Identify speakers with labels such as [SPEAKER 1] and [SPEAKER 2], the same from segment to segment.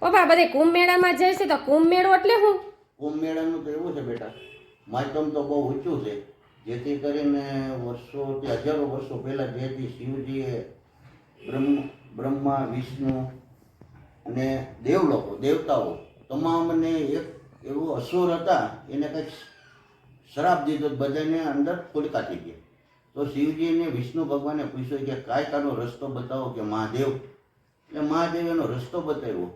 [SPEAKER 1] પપ્પા બધે કુંભ મેળામાં જાય છે તો કુંભ મેળો એટલે શું?
[SPEAKER 2] કુંભ મેળાનું તો એવું છે બેટા, માધ્યમ તો બહુ ઊંચું છે, જેથી કરીને વર્ષોથી હજારો વર્ષો પહેલા જેથી શિવજીએ બ્રહ્મા વિષ્ણુ અને દેવલોકો દેવતાઓ તમામને એક એવો અસુર હતા, એને કંઈક શ્રાપ દીધો, બધાને અંદર ખોડકાતી ગયા. તો શિવજીને વિષ્ણુ ભગવાને પૂછ્યું કે કાંઈક આનો રસ્તો બતાવો કે મહાદેવ. એટલે મહાદેવ એનો રસ્તો બતાવ્યો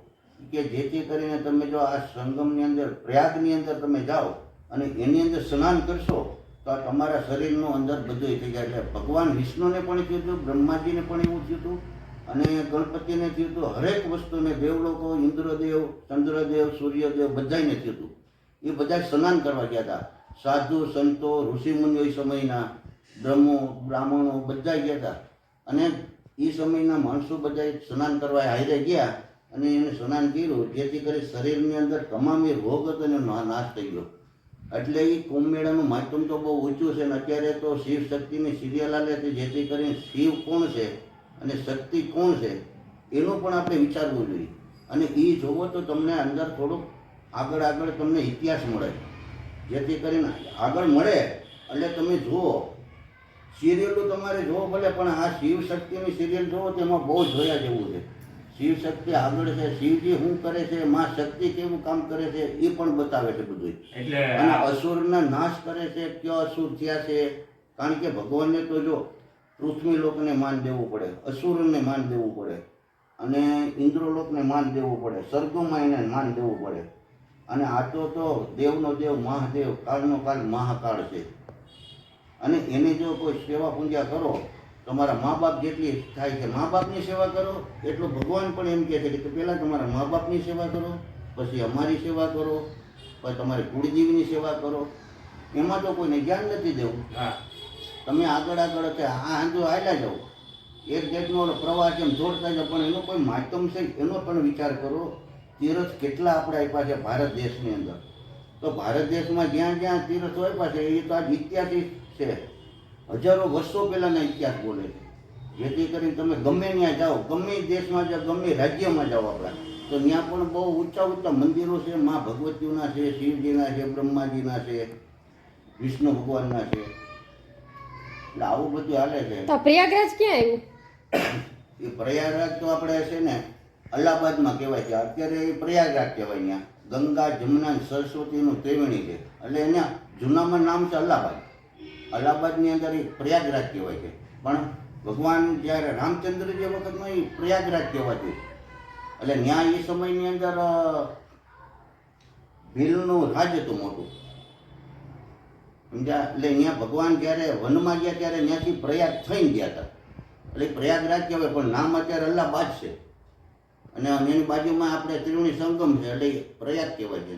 [SPEAKER 2] કે જેથી કરીને તમે જો આ સંગમની અંદર પ્રયાગની અંદર તમે જાઓ અને એની અંદર સ્નાન કરશો તો આ તમારા શરીરનું અંદર બધું થઈ જાય. એટલે ભગવાન વિષ્ણુને પણ થયું હતું, બ્રહ્માજીને પણ એવું થયું હતું અને ગણપતિને થયું હતું. હરેક વસ્તુને દેવલોકો, ઇન્દ્રદેવ, ચંદ્રદેવ, સૂર્યદેવ બધાને થયું હતું. એ બધા સ્નાન કરવા ગયા હતા. સાધુ સંતો ઋષિમુનિઓ એ સમયના બ્રાહ્મણો બધા ગયા હતા અને એ સમયના માણસો બધા સ્નાન કરવા હારે ગયા અને એને સ્નાન કર્યું, જેથી કરી શરીરની અંદર તમામ એ રોગ હતો એનો નાશ થઈ ગયો. એટલે એ કુંભ મેળાનું માધ્યમ તો બહુ ઊંચું છે. અને અત્યારે તો શિવ શક્તિની સિરિયલ આવે છે, જેથી કરીને શિવ કોણ છે અને શક્તિ કોણ છે એનું પણ આપણે વિચારવું જોઈએ. અને એ જોવો તો તમને અંદર થોડુંક આગળ તમને ઇતિહાસ મળે, જેથી કરીને આગળ મળે એટલે તમે જુઓ. સિરિયલો તમારે જોવો ભલે, પણ આ શિવ શક્તિની સિરિયલ જોવો તો એમાં બહુ જોયા જેવું છે. શિવ શક્તિ આગળ છે, શિવજી શું કરે છે, માં શક્તિ કેવું કામ કરે છે એ પણ બતાવે છે બધું. એટલે અને અસુરના નાશ કરે છે, કયો અસુર થયા છે. કારણ કે ભગવાનને તો જો પૃથ્વી લોકને માન દેવું પડે, અસુરને માન દેવું પડે અને ઇન્દ્રલોકને માન દેવું પડે, સ્વર્ગમાં એને માન દેવું પડે. અને આ તો દેવનો દેવ મહાદેવ, કાળનો કાળ મહાકાળ છે. અને એને જો કોઈ સેવા પૂજા કરો, તમારા મા બાપ જેટલી થાય છે મા બાપની સેવા કરો, એટલું ભગવાન પણ એમ કહે છે કે પહેલાં તમારા મા બાપની સેવા કરો, પછી અમારી સેવા કરો, પછી તમારી કુળજીવીની સેવા કરો. એમાં તો કોઈને જ્ઞાન નથી દેવું. તમે આગળ આ હાંજો હાલ્યા જાઓ, એક જાતનો પ્રવાસ એમ જોડતા જાઓ, પણ એનો કોઈ માધ્યમ છે એનો પણ વિચાર કરો. તીર્થ કેટલા આપણે આપ્યા છે ભારત દેશની અંદર. તો ભારત દેશમાં જ્યાં જ્યાં તીર્થો આપ્યા છે એ તો આજ ઐતિહાસિક છે, હજારો વર્ષો પહેલાંના ઇતિહાસ બોલે છે. જેથી કરીને તમે ગમે ત્યાં જાઓ, ગમે દેશમાં જાઓ, ગમે રાજ્યમાં જાઓ આપણા, તો ત્યાં પણ બહુ ઊંચા મંદિરો છે. મા ભગવતીઓના છે, શિવજીના છે, બ્રહ્માજીના છે, વિષ્ણુ ભગવાનના છે. એટલે આવું બધું હાલે છે.
[SPEAKER 1] તો પ્રયાગરાજ ક્યાં આવ્યું?
[SPEAKER 2] એ પ્રયાગરાજ તો આપણે છે ને અલ્હાબાદમાં કહેવાય છે. અત્યારે એ પ્રયાગરાજ કહેવાય. ત્યાં ગંગા, જમુના, સરસ્વતીનું ત્રિવેણી છે. એટલે એના જૂનામાં નામ છે અલ્હાબાદ. અલ્હાબાદની અંદર એ પ્રયાગરાજ કહેવાય છે. પણ ભગવાન જ્યારે રામચંદ્ર જે વખતમાં એ પ્રયાગરાજ કહેવાતું. એટલે ત્યાં એ સમયની અંદર ભીલનું રાજ હતું મોટું, સમજ્યા. એટલે ત્યાં ભગવાન જ્યારે વનમાં ગયા ત્યારે ત્યાંથી પ્રયાગ થઈને ગયા હતા. એટલે પ્રયાગરાજ કહેવાય, પણ નામ અત્યારે અલ્હાબાદ છે. અને એની બાજુમાં આપણે ત્રિવેણી સંગમ છે, એટલે પ્રયાગ કહેવાય છે.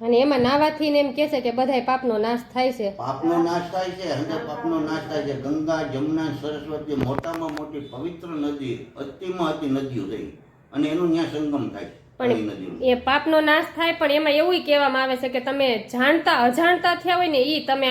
[SPEAKER 1] અને એમાં નાવાથી ને એમ કહે છે કે બધાય પાપનો નાશ થાય છે.
[SPEAKER 2] પાપનો નાશ થાય છે, હંદર પાપનો નાશ થાય છે. ગંગા, જમુના, સરસ્વતી મોટામાં મોટી પવિત્ર નદી, અતિમાં અતિ નદીઓ થઈ અને એનું ત્યાં સંગમ થાય.
[SPEAKER 1] પણ એ પાપનો નાશ થાય, પણ એમાં એવું કહેવામાં આવે છે કે તમે જાણતા અજાણતા થયા હોય ને એ તમે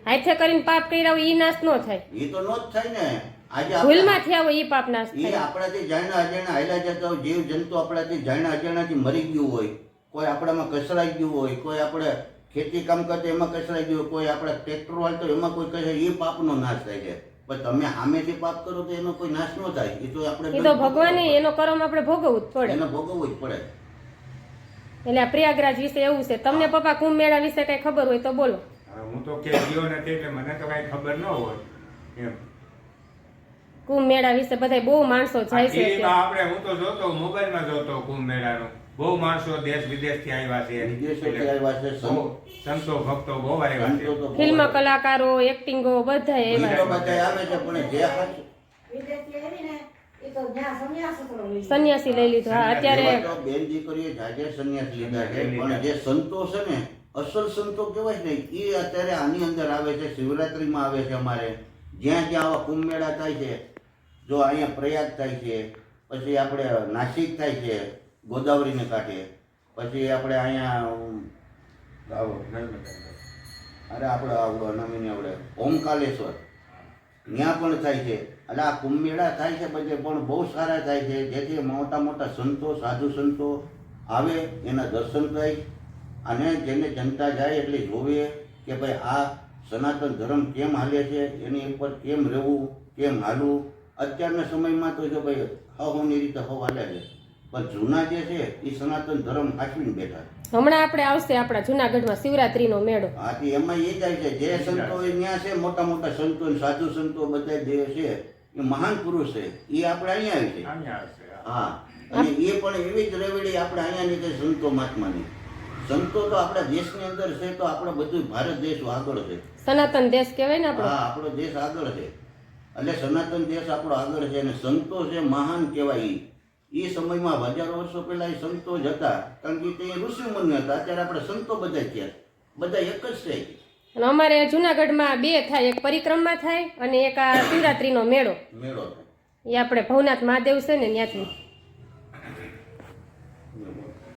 [SPEAKER 1] હાથે કરીને પાપ કર્યા હોય એ નાશ ન થાય.
[SPEAKER 2] એ તો નો જ થાય ને. આજે
[SPEAKER 1] ભૂલમાં થયા હોય એ પાપ નાશ
[SPEAKER 2] થાય. એ આપણાથી જાણ્યા અજાણ્યા હાલ્યા જતા હોય, જીવ જંતુ આપણાથી જાણ્યા અજાણ્યાથી મરી ગયું હોય, કોઈ આપણામાં કસરાઈ ગયું હોય, કોઈ આપણે ખેતી કામ કરતા એમાં કસરાઈ ગયું હોય, કોઈ આપણે ટ્રેક્ટર વાળતો એમાં કોઈ કસરાય, એ પાપનો નાશ થાય છે. પણ તમે સામેથી પાપ કરો તો એનો કોઈ નાશ ન થાય. એ તો આપણે
[SPEAKER 1] એ તો ભગવાને એનો કર્મ આપણે ભોગવવું જ પડે.
[SPEAKER 2] એને ભોગવવું જ પડે.
[SPEAKER 1] એટલે આ પ્રયાગરાજ વિશે એવું છે. તમને પપ્પા કુંભ મેળા વિશે કઈ ખબર હોય તો બોલો.
[SPEAKER 3] હું તો કે ગયો નથી એટલે મને તો કઈ ખબર ન હોય એમ.
[SPEAKER 1] કુંભ મેળા વિશે બધા બહુ માણસો જાય છે.
[SPEAKER 3] આપણે હું તો જોતો મોબાઈલમાં જોતો કુંભ મેળાનો. બહુ માણસો દેશ વિદેશથી આવ્યા છે,
[SPEAKER 2] વિદેશોથી આવ્યા છે,
[SPEAKER 3] સંતો ભક્તો બહુ આવ્યા છે,
[SPEAKER 1] ફિલ્મ કલાકારો, એક્ટિંગો બધા
[SPEAKER 2] આવે છે. પણ જે
[SPEAKER 1] સંન્યાસી લઈ લીધો. હા, અત્યારે
[SPEAKER 2] બેન દીકરીએ જાજે સંન્યાસ લીધા છે. પણ જે સંતો છે ને, અસલ સંતો કહેવાય ને, એ અત્યારે આની અંદર આવે છે. શિવરાત્રીમાં આવે છે. અમારે જ્યાં જ્યાં આવા કુંભ મેળા થાય છે, જો અહીંયા પ્રયાગ થાય છે, પછી આપણે નાસિક થાય છે ગોદાવરીને કાંઠે, પછી આપણે અહીંયા અરે આપણે નમીને આપણે ઓમકાલેશ્વર ત્યાં પણ થાય છે. એટલે આ કુંભ મેળા થાય છે બધે પણ બહુ સારા થાય છે, જેથી મોટા મોટા સંતો સાધુ સંતો આવે, એના દર્શન થાય અને જેને જનતા જાય એટલે જોવે કે ભાઈ આ સનાતન ધર્મ કેમ હાલે છે, એની ઉપર કેમ રહેવું, કેમ હાલવું. અત્યારના સમયમાં તો જો ભાઈ હવની રીતે હવ હાલે છે, પણ જૂના જે છે એ સનાતન ધર્મ સાચવીને બેઠા.
[SPEAKER 1] હમણાં આપણે આવશે આપણા જુનાગઢમાં શિવરાત્રીનો મેળો.
[SPEAKER 2] આથી એમાં એ થાય છે જે સંતો ત્યાં છે, મોટા મોટા સંતો ને સાધુ સંતો બધા જે છે એ મહાન પુરુષ છે, એ આપણે અહીંયા આવી છે.
[SPEAKER 3] અહીંયા આવશે.
[SPEAKER 2] હા, અને એ પણ એવી જ રેવડી આપણે અહીંયાની કે સંતો મહાત્માની. સંતો તો આપણા દેશની અંદર છે, તો આપણો બધું ભારત દેશ આગળ છે.
[SPEAKER 1] સનાતન દેશ કહેવાય ને આપણો.
[SPEAKER 2] હા, આપણો દેશ આગળ છે, એટલે સનાતન દેશ આપણો આગળ છે. અને સંતો છે મહાન કહેવાય. એ સમયમાં હજારો વર્ષો પહેલા એ સંતો જ હતા, કારણ કે તે ઋષિ મુનિ હતા. અત્યારે આપણે સંતો બધા થયા, બધા એક જ છે.
[SPEAKER 1] અને અમારે જુનાગઢમાં 2 થાય, એક પરિક્રમા થાય અને એક આ શિવરાત્રીનો મેળો.
[SPEAKER 2] મેળો થાય
[SPEAKER 1] એ આપણે ભવનાથ મહાદેવ છે ને ત્યાંથી